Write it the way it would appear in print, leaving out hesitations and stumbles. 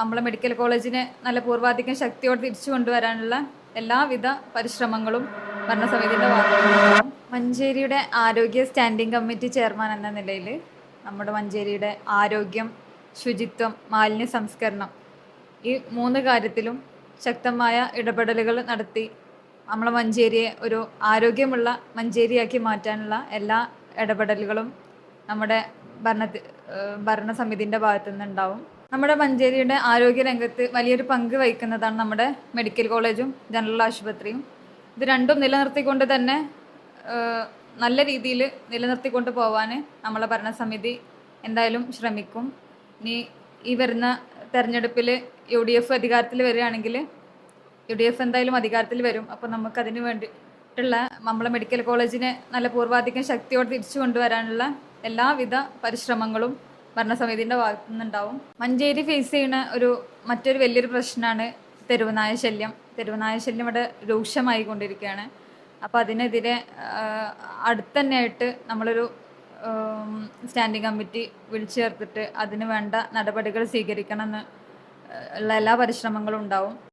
നമ്മളെ മെഡിക്കൽ കോളേജിനെ നല്ല പൂർവാധികം ശക്തിയോടെ തിരിച്ചു കൊണ്ടുവരാനുള്ള എല്ലാവിധ പരിശ്രമങ്ങളും ഭരണസമിതിയുടെ ഭാഗത്തുനിന്നുണ്ടാവും. മഞ്ചേരിയുടെ ആരോഗ്യ സ്റ്റാൻഡിംഗ് കമ്മിറ്റി ചെയർമാൻ എന്ന നിലയിൽ നമ്മുടെ മഞ്ചേരിയുടെ ആരോഗ്യം, ശുചിത്വം, മാലിന്യ സംസ്കരണം ഈ 3 കാര്യത്തിലും ശക്തമായ ഇടപെടലുകൾ നടത്തി നമ്മളെ മഞ്ചേരിയെ ഒരു ആരോഗ്യമുള്ള മഞ്ചേരിയാക്കി മാറ്റാനുള്ള എല്ലാ ഇടപെടലുകളും നമ്മുടെ ഭരണസമിതിൻ്റെ ഭാഗത്തു നിന്നുണ്ടാവും. നമ്മുടെ മഞ്ചേരിയുടെ ആരോഗ്യ രംഗത്ത് വലിയൊരു പങ്ക് വഹിക്കുന്നതാണ് നമ്മുടെ മെഡിക്കൽ കോളേജും ജനറൽ ആശുപത്രിയും. ഇത് രണ്ടും നിലനിർത്തിക്കൊണ്ട് തന്നെ നല്ല രീതിയിൽ നിലനിർത്തിക്കൊണ്ട് പോകാൻ നമ്മളെ ഭരണസമിതി എന്തായാലും ശ്രമിക്കും. ഇനി ഈ വരുന്ന തെരഞ്ഞെടുപ്പിൽ UDF അധികാരത്തിൽ വരികയാണെങ്കിൽ UDF എന്തായാലും അധികാരത്തിൽ വരും. അപ്പോൾ നമുക്കതിന് വേണ്ടിയിട്ടുള്ള നമ്മളെ മെഡിക്കൽ കോളേജിനെ നല്ല പൂർവാധികം ശക്തിയോടെ തിരിച്ചു കൊണ്ടുവരാനുള്ള എല്ലാവിധ പരിശ്രമങ്ങളും ഭരണസമിതിൻ്റെ ഭാഗത്തു നിന്നുണ്ടാവും. മഞ്ചേരി ഫേസ് ചെയ്യുന്ന മറ്റൊരു വലിയൊരു പ്രശ്നമാണ് തെരുവുനായ ശല്യം. തെരുവുനായ ശല്യം ഇവിടെ രൂക്ഷമായി കൊണ്ടിരിക്കുകയാണ്. അപ്പോൾ അതിനെതിരെ അടുത്തന്നെയായിട്ട് നമ്മളൊരു സ്റ്റാൻഡിംഗ് കമ്മിറ്റി വിളിച്ചു ചേർത്തിട്ട് അതിന് വേണ്ട നടപടികൾ സ്വീകരിക്കണമെന്ന് ഉള്ള എല്ലാ പരിശ്രമങ്ങളും ഉണ്ടാവും.